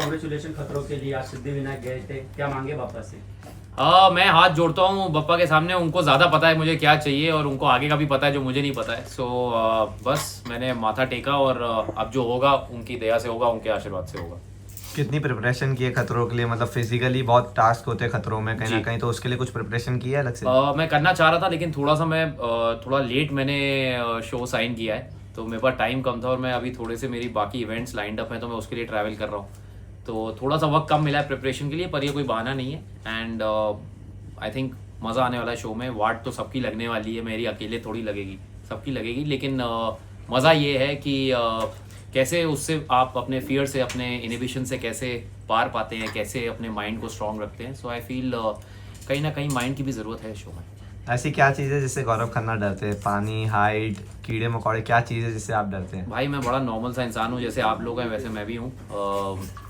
Congratulation खतरों के लिए, आज सिद्धिविनायक गए थे, क्या मांगे पापा से? मैं हाथ जोड़ता हूँ बप्पा के सामने, उनको ज़्यादा पता है मुझे क्या चाहिए और उनको आगे का भी पता है जो मुझे नहीं पता है। सो बस मैंने माथा टेका और अब जो होगा उनकी दया से होगा, उनके आशीर्वाद से होगा। कितनी प्रिपरेशन की है खतरों के लिए? मतलब फिजिकली बहुत टास्क होते हैं खतरों में कहीं ना कहीं, तो उसके लिए कुछ प्रिपरेशन की है अलग से? मैं करना चाह रहा था लेकिन थोड़ा सा मैं थोड़ा लेट मैंने शो साइन किया है, तो मेरे पास टाइम कम था और मैं अभी थोड़े से मेरी बाकी इवेंट्स लाइंड अप हैं तो मैं उसके लिए ट्रैवल कर रहा हूँ, तो थोड़ा सा वक्त कम मिला है प्रिपरेशन के लिए, पर ये कोई बहाना नहीं है। एंड आई थिंक मज़ा आने वाला है शो में। वाट तो सबकी लगने वाली है, मेरी अकेले थोड़ी लगेगी, सबकी लगेगी, लेकिन मज़ा ये है कि कैसे उससे आप अपने फियर से, अपने इनिबिशन से कैसे पार पाते हैं, कैसे अपने माइंड को स्ट्रांग रखते हैं। सो आई फील कहीं ना कहीं माइंड की भी ज़रूरत है शो में। ऐसी क्या चीज़ है जिससे गौरव खन्ना डरते हैं? पानी, हाइट, कीड़े मकोड़े, क्या चीज़ है जिससे आप डरते हैं? भाई मैं बड़ा नॉर्मल सा इंसान हूँ, जैसे आप लोग हैं वैसे मैं भी हूँ।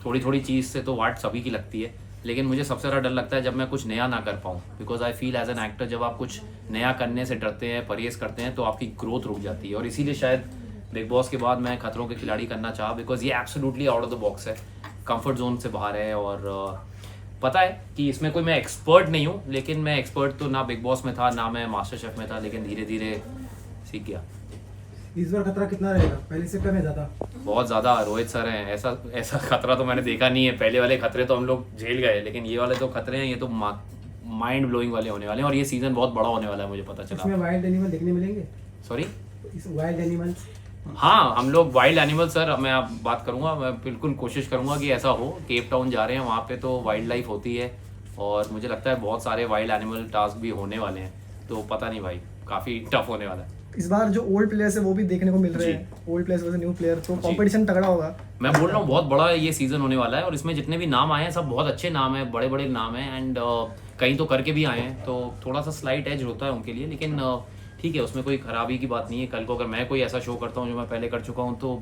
थोड़ी थोड़ी चीज़ से तो वाट सभी की लगती है, लेकिन मुझे सबसे ज़्यादा डर लगता है जब मैं कुछ नया ना कर पाऊँ, because I feel as an actor जब आप कुछ नया करने से डरते हैं, परहेज़ करते हैं, तो आपकी ग्रोथ रुक जाती है। और इसीलिए शायद बिग बॉस के बाद मैं खतरों के खिलाड़ी करना चाहा, बिकॉज ये absolutely out of the box है, कंफर्ट जोन से बाहर है। और पता है कि इसमें कोई मैं एक्सपर्ट नहीं हूँ, लेकिन मैं एक्सपर्ट तो ना बिग बॉस में था ना मैं मास्टर शेफ में था, लेकिन धीरे धीरे सीख गया। इस बार खतरा कितना रहेगा, पहले से कम है ज़्यादा? बहुत ज़्यादा। रोहित सर हैं, ऐसा ऐसा खतरा तो मैंने देखा नहीं है। पहले वाले खतरे तो हम लोग झेल गए, लेकिन ये वाले तो खतरे हैं, ये तो माइंड ब्लोइंग वाले होने वाले हैं, और ये सीज़न बहुत बड़ा होने वाला है, मुझे पता चला। इसमें वाइल्ड एनिमल देखने मिलेंगे? सॉरी, इस वाइल्ड एनिमल्स? हाँ हम लोग वाइल्ड एनिमल सर, मैं आप बात करूँगा, मैं बिल्कुल कोशिश करूँगा कि ऐसा हो। केप टाउन जा रहे हैं, वहाँ पे तो वाइल्ड लाइफ होती है, और मुझे लगता है बहुत सारे वाइल्ड एनिमल टास्क भी होने वाले हैं, तो पता नहीं भाई, काफ़ी टफ होने वाला है। इस बार जो ओल्ड प्लेयर्स है वो भी देखने को मिल रहे हैं, old players versus new player, तो कंपटीशन तगड़ा होगा। मैं बोल रहा हूँ बहुत बड़ा ये सीजन होने वाला है, और इसमें जितने भी नाम आए हैं सब बहुत अच्छे नाम हैं, बड़े बड़े नाम हैं, एंड कहीं तो करके भी आए हैं, तो थोड़ा सा स्लाइट एज होता है उनके लिए, लेकिन ठीक है, उसमें कोई खराबी की बात नहीं है। कल को अगर मैं कोई ऐसा शो करता हूँ जो मैं पहले कर चुका हूँ, तो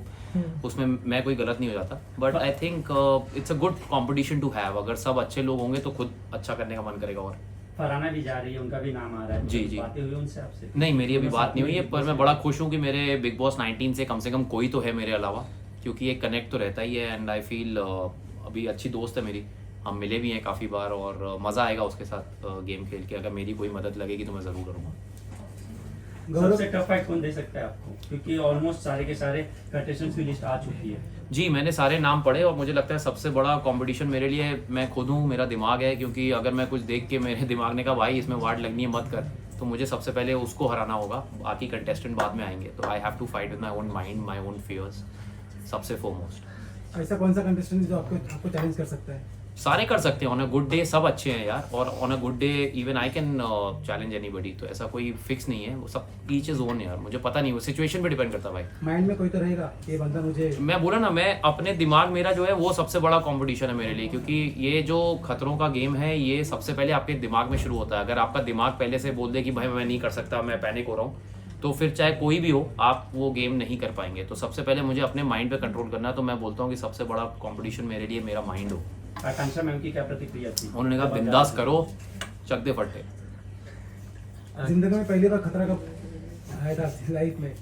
उसमें मैं कोई गलत नहीं हो जाता। But I think it's a good competition to have. अगर सब अच्छे लोग होंगे तो खुद अच्छा करने का मन करेगा। और फरहाना भी जा रही है, उनका भी नाम आ रहा है। जी जी, बातें हुई उनसे आपसे? नहीं, मेरी अभी बात नहीं हुई है, पर मैं बड़ा खुश हूँ कि मेरे बिग बॉस 19 से कम कोई तो है मेरे अलावा, क्योंकि एक कनेक्ट तो रहता ही है। एंड आई फील अभी अच्छी दोस्त है मेरी, हम मिले भी हैं काफ़ी बार, और मज़ा आएगा उसके साथ गेम खेल के। अगर मेरी कोई मदद लगेगी तो मैं ज़रूर करूँगा। सबसे टफ फाइट कौन दे सकता है आपको, क्योंकि ऑलमोस्ट सारे के सारे कंटेस्टेंट्स की लिस्ट आ चुकी है? जी, मैंने सारे नाम पढ़े, और मुझे लगता है सबसे बड़ा कंपटीशन मेरे लिए मैं खुद हूँ, मेरा दिमाग है। क्योंकि अगर मैं कुछ देख के मेरे दिमाग ने कहा भाई इसमें वार्ड लगनी है मत कर, तो मुझे सबसे पहले उसको हराना होगा, बाकी कंटेस्टेंट बाद में आएंगे। तो I have to fight with my own mind, my own fears, सबसे फोरमोस्ट। ऐसा कौन सा कंटेस्टेंट जो आपको चैलेंज कर सकता है? सारे कर सकते हैं, ऑन अ गुड डे सब अच्छे हैं यार, और on a good day even I can challenge anybody. तो ऐसा कोई फिक्स नहीं है, वो सब ईच इज ओन यार, मुझे पता नहीं, वो सिचुएशन पे डिपेंड करता है भाई। माइंड में कोई तो रहेगा ये बंदा मुझे, मैं बोला ना, मैं अपने दिमाग, मेरा जो है वो सबसे बड़ा कंपटीशन है मेरे लिए, क्योंकि ये जो खतरों का गेम है ये सबसे पहले आपके दिमाग में शुरू होता है। अगर आपका दिमाग पहले से बोल दे कि भाई मैं नहीं कर सकता, मैं पैनिक हो रहा हूँ, तो फिर चाहे कोई भी हो आप वो गेम नहीं कर पाएंगे। तो सबसे पहले मुझे अपने माइंड पे कंट्रोल करना है, तो मैं बोलता हूँ कि सबसे बड़ा कंपटीशन मेरे लिए मेरा माइंड हो। आकांक्षा मैम की क्या प्रतिक्रिया थी? उन्होंने कहा बिंदास करो, चक दे फटे। जिंदगी में पहली बार खतरा कब आया था लाइफ में?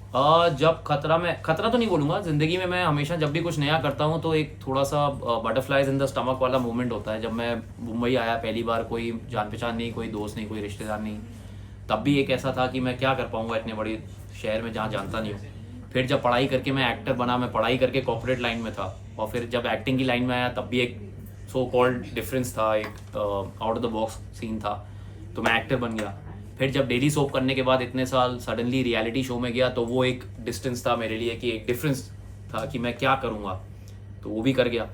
जब खतरा तो नहीं बोलूँगा, ज़िंदगी में मैं हमेशा जब भी कुछ नया करता हूँ तो एक थोड़ा सा बटरफ्लाइज इन द स्टमक वाला मोमेंट होता है। जब मैं मुंबई आया पहली बार, कोई जान पहचान नहीं, कोई दोस्त नहीं, कोई रिश्तेदार नहीं, तब भी एक ऐसा था कि मैं क्या कर पाऊँगा इतने बड़े शहर में जहाँ जानता नहीं हूँ। फिर जब पढ़ाई करके मैं एक्टर बना, मैं पढ़ाई करके कॉर्पोरेट लाइन में था, और फिर जब एक्टिंग की लाइन में आया तब भी एक सो कॉल्ड डिफरेंस था, एक out of the box scene था, तो मैं एक्टर बन गया। फिर जब डेली सोप करने के बाद इतने साल सडनली रियलिटी शो में गया, तो वो एक डिस्टेंस था मेरे लिए, कि एक डिफरेंस था कि मैं क्या करूँगा, तो वो भी कर गया।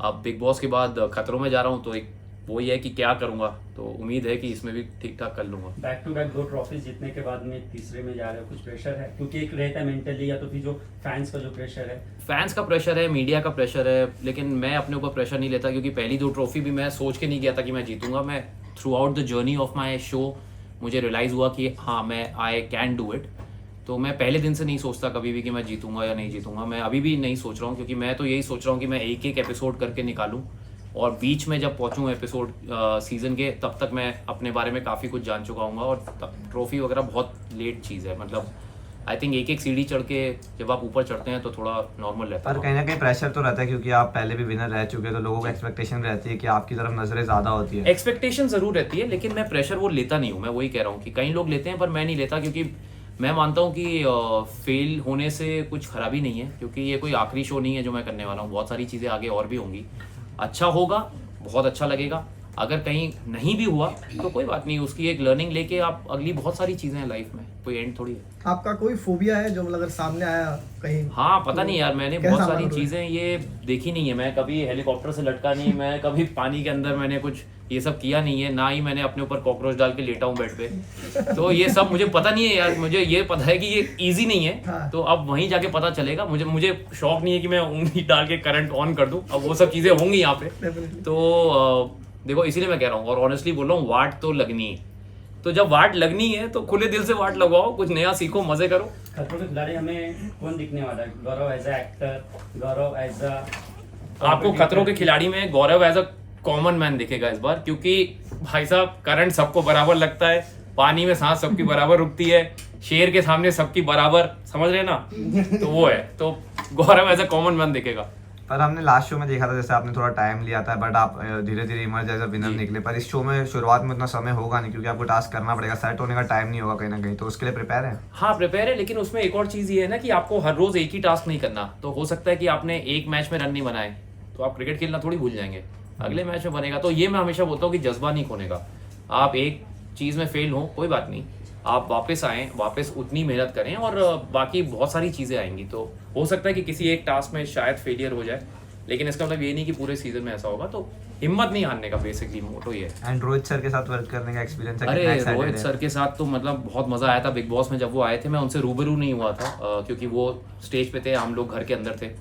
अब बिग बॉस के बाद खतरों में जा रहा हूँ, तो एक वही है कि क्या करूँगा, तो उम्मीद है कि इसमें भी ठीक ठाक कर लूँगा। बैक टू बैक 2 ट्रॉफी जीतने के बाद में तीसरे में जा रहे हो, कुछ प्रेशर है? क्योंकि एक रहता है मेंटली, या तो फिर जो फैंस का जो प्रेशर है। फैंस का प्रेशर है, मीडिया का प्रेशर है, लेकिन मैं अपने ऊपर प्रेशर नहीं लेता, क्योंकि पहली 2 ट्रॉफी भी मैं सोच के नहीं गया था कि मैं जीतूंगा। मैं through out the journey of my show मुझे रियलाइज़ हुआ कि हाँ मैं आई कैन डू इट। तो मैं पहले दिन से नहीं सोचता कभी भी कि मैं जीतूंगा या नहीं जीतूंगा। मैं अभी भी नहीं सोच रहा हूँ, क्योंकि मैं तो यही सोच रहा हूँ कि मैं एक एक एपिसोड करके निकालूँ, और बीच में जब पहुँचूँ एपिसोड सीज़न के, तब तक मैं अपने बारे में काफ़ी कुछ जान चुका हूँगा। और ट्रॉफी वगैरह बहुत लेट चीज़ है, मतलब आई थिंक एक सीढ़ी चढ़ के जब आप ऊपर चढ़ते हैं तो थोड़ा नॉर्मल रहता पर है। कहीं ना कहीं प्रेशर तो रहता है क्योंकि आप पहले भी विनर रह चुके हैं, तो लोगों को एक्सपेक्टेशन रहती है कि आपकी तरफ नजरें ज्यादा होती है। एक्सपेक्टेशन जरूर रहती है, लेकिन मैं प्रेशर वो लेता नहीं हूँ। मैं वही कह रहा हूँ कि कई लोग लेते हैं पर मैं नहीं लेता, क्योंकि मैं मानता हूँ कि फेल होने से कुछ खराबी नहीं है, क्योंकि ये कोई आखिरी शो नहीं है जो मैं करने वाला हूँ। बहुत सारी चीज़ें आगे और भी होंगी। अच्छा होगा, बहुत अच्छा लगेगा। अगर कहीं नहीं भी हुआ तो कोई बात नहीं, उसकी एक लर्निंग लेके आप अगली बहुत सारी चीज़ें हैं लाइफ में, कोई एंड थोड़ी है। आपका कोई फोबिया है जो मतलब अगर सामने आया कहीं? हाँ पता नहीं यार, मैंने कैसा बहुत सारी मालूम है? चीज़ें ये देखी नहीं है। मैं कभी हेलीकॉप्टर से लटका नहीं, मैं कभी पानी के अंदर मैंने कुछ ये सब किया नहीं है, ना ही मैंने अपने ऊपर कॉकरोच डाल के लेटा हूँ बेड पे। तो ये सब मुझे पता नहीं है यार। मुझे ये पता है कि ये इजी नहीं है। हाँ। तो अब वहीं जाके पता चलेगा। मुझे शौक नहीं है कि मैं उंगली डाल के करंट ऑन कर दूं। अब वो सब चीज़ें होंगी यहाँ पे। Definitely. तो देखो इसीलिए मैं कह रहा हूँ, और ऑनेस्टली बोल रहा हूँ, वाट तो लगनी है। तो जब वाट लगनी है तो खुले दिल से वाट लगवाओ, कुछ नया सीखो, मजे करो। खतरों के खिलाड़ी हमें कौन दिखने वाला है? Gaurav as a actor, Gaurav as a आपको खतरों के खिलाड़ी में Gaurav as a common man दिखेगा इस बार, क्योंकि भाई साहब करंट सबको बराबर लगता है, पानी में सांस सबकी बराबर रुकती है, शेर के सामने सबकी बराबर, समझ रहे ना? तो वो है, तो गौरव एज अ कॉमन मैन दिखेगा। पर हमने लास्ट शो में देखा था जैसे आपने थोड़ा टाइम लिया था, बट आप धीरे धीरे इमर्ज एज अ विनर निकले। पर इस शो में शुरुआत में उतना समय होगा नहीं क्योंकि आपको टास्क करना पड़ेगा, सेट होने का टाइम नहीं होगा कहीं ना कहीं, तो उसके लिए प्रिपेयर है? हाँ प्रिपेयर है, लेकिन उसमें एक और चीज़ ये है ना कि आपको हर रोज एक ही टास्क नहीं करना। तो हो सकता है कि आपने एक मैच में रन नहीं बनाए तो आप क्रिकेट खेलना थोड़ी भूल जाएंगे, अगले मैच में बनेगा। तो ये मैं हमेशा बोलता हूँ कि जज्बा नहीं खोने का। आप एक चीज़ में फेल हो कोई बात नहीं, आप वापस आएँ, वापस उतनी मेहनत करें, और बाकी बहुत सारी चीज़ें आएंगी। तो हो सकता है कि किसी एक टास्क में शायद फेलियर हो जाए, लेकिन इसका मतलब ये नहीं कि पूरे सीजन में ऐसा होगा। तो हिम्मत नहीं हारने का बेसिकली मोटो ये है। एंड रोहित सर के साथ वर्क करने का एक्सपीरियंस है? अरे कितना excited रोहित है? सर के साथ तो मतलब बहुत मज़ा आया था बिग बॉस में। जब वो आए थे मैं उनसे रूबरू नहीं हुआ था, क्योंकि वो स्टेज पे थे, हम लोग घर के अंदर थे।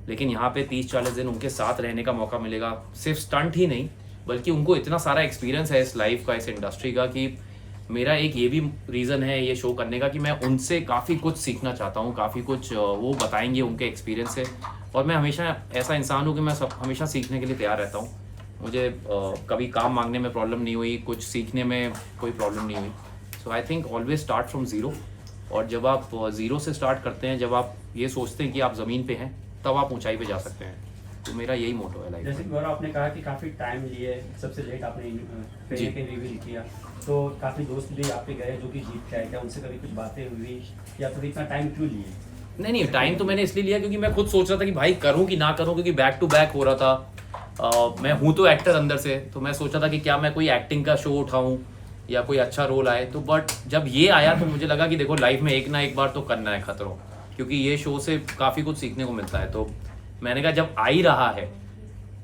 लेकिन यहाँ पे 30-40 दिन उनके साथ रहने का मौका मिलेगा। सिर्फ स्टंट ही नहीं, बल्कि उनको इतना सारा एक्सपीरियंस है इस लाइफ का, इस इंडस्ट्री का, कि मेरा एक ये भी रीज़न है ये शो करने का कि मैं उनसे काफ़ी कुछ सीखना चाहता हूँ, काफ़ी कुछ वो बताएंगे उनके एक्सपीरियंस से। और मैं हमेशा ऐसा इंसान हूँ कि मैं हमेशा सीखने के लिए तैयार रहता हूँ। मुझे कभी काम मांगने में प्रॉब्लम नहीं हुई, कुछ सीखने में कोई प्रॉब्लम नहीं हुई। So I think always start from zero. और जब आप ज़ीरो से स्टार्ट करते हैं, जब आप ये सोचते हैं कि आप ज़मीन पे हैं, तब आप ऊंचाई पे जा सकते हैं। तो मेरा यही मोटो है लाइफ जैसे में। गौरव आपने कहा कि काफ़ी टाइम लिए, सबसे लेट आपने जी। फेल के रिवील किया, तो काफ़ी दोस्त भी आप पे गए जो कि जीत के आए, क्या उनसे कभी कुछ बातें हुई, या फिर इतना टाइम क्यों लिए? नहीं, टाइम तो मैंने इसलिए लिया क्योंकि मैं खुद सोच रहा था कि भाई करूं कि ना करूं, क्योंकि बैक टू बैक हो रहा था। मैं हूं तो एक्टर अंदर से, तो मैं सोचा था कि क्या मैं कोई एक्टिंग का शो उठाऊं या कोई अच्छा रोल आए। तो बट जब ये आया तो मुझे लगा कि देखो लाइफ में एक ना एक बार तो करना है खतरों, क्योंकि ये शो से काफ़ी कुछ सीखने को मिलता है। तो मैंने कहा जब आ ही रहा है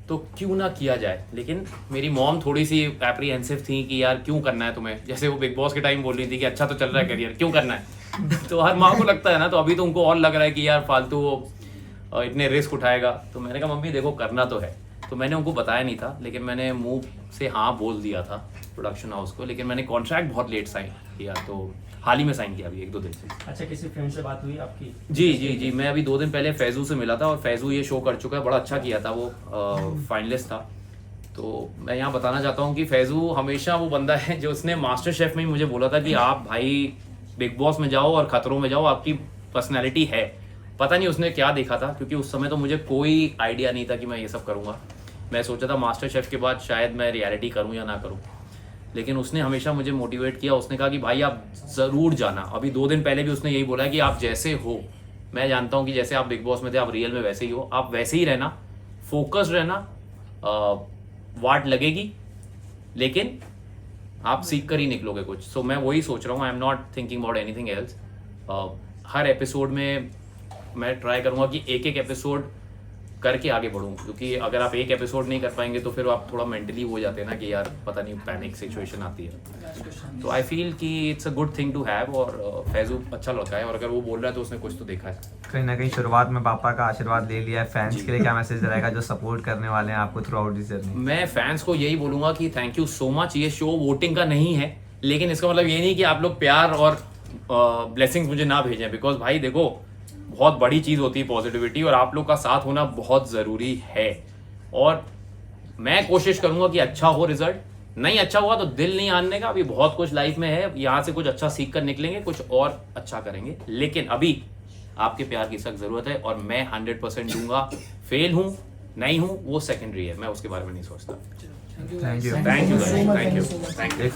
तो क्यों ना किया जाए। लेकिन मेरी मॉम थोड़ी सी एप्रीहेंसिव थी कि यार क्यों करना है तुम्हें, जैसे वो बिग बॉस के टाइम बोल रही थी कि अच्छा तो चल रहा है करियर, क्यों करना है। तो हर माँ को लगता है ना, तो अभी तो उनको और लग रहा है कि यार फालतू वो इतने रिस्क उठाएगा। तो मैंने कहा मम्मी देखो करना तो है। तो मैंने उनको बताया नहीं था, लेकिन मैंने मुंह से हाँ बोल दिया था प्रोडक्शन हाउस को। लेकिन मैंने कॉन्ट्रैक्ट बहुत लेट साइन किया, तो हाल ही में साइन किया अभी 1-2 दिन से। अच्छा, किसी फ्रेंड से बात हुई आपकी? जी, मैं अभी 2 दिन पहले फैजू से मिला था, और फैजू ये शो कर चुका है, बड़ा अच्छा किया था वो, फाइनलिस्ट था। तो मैं यहाँ बताना चाहता हूँ कि फैजू हमेशा वो बंदा है जो उसने मास्टर शेफ में ही मुझे बोला था कि आप भाई बिग बॉस में जाओ और खतरों में जाओ, आपकी पर्सनैलिटी है। पता नहीं उसने क्या देखा था, क्योंकि उस समय तो मुझे कोई आइडिया नहीं था कि मैं ये सब करूँगा। मैं सोचा था मास्टर शेफ के बाद शायद मैं रियलिटी करूँ या ना करूँ, लेकिन उसने हमेशा मुझे मोटिवेट किया। उसने कहा कि भाई आप ज़रूर जाना। अभी 2 दिन पहले भी उसने यही बोला कि आप जैसे हो, मैं जानता हूँ कि जैसे आप बिग बॉस में थे आप रियल में वैसे ही हो, आप वैसे ही रहना, फोकस्ड रहना, वाट लगेगी लेकिन आप सीख कर ही निकलोगे कुछ। सो मैं वही सोच रहा हूँ, I am not thinking about anything else. Her episode में मैं ट्राई करूँगा कि एक एपिसोड करके आगे बढ़ूँ, क्योंकि अगर आप एक एपिसोड नहीं कर पाएंगे तो फिर आप थोड़ा मेंटली हो जाते हैं ना कि यार पता नहीं पैनिक सिचुएशन आती है। तो आई फील कि it's a good thing to have. और फैजू अच्छा लड़का है, और अगर वो बोल रहा है तो उसने कुछ तो देखा है। कहीं ना कहीं शुरुआत में पापा का आशीर्वाद ले लिया है, फैंस के लिए क्या मैसेज रहेगा जो सपोर्ट करने वाले हैं आपको थ्रू आउट दिस जर्नी? मैं फैंस को यही बोलूँगा कि थैंक यू सो मच। ये शो वोटिंग का नहीं है, लेकिन इसका मतलब ये नहीं कि आप लोग प्यार और ब्लेसिंग्स मुझे ना भेजें, बिकॉज भाई देखो बहुत बड़ी चीज़ होती है पॉजिटिविटी, और आप लोग का साथ होना बहुत ज़रूरी है। और मैं कोशिश करूँगा कि अच्छा हो रिजल्ट, नहीं अच्छा हुआ तो दिल नहीं हारने का, अभी बहुत कुछ लाइफ में है, यहाँ से कुछ अच्छा सीख कर निकलेंगे, कुछ और अच्छा करेंगे, लेकिन अभी आपके प्यार की सख्त जरूरत है और मैं 100% दूंगा। फेल हूँ नहीं हूँ वो सेकेंडरी है, मैं उसके बारे में नहीं सोचता। Thank you thank you so much, thank you so much. Thank you.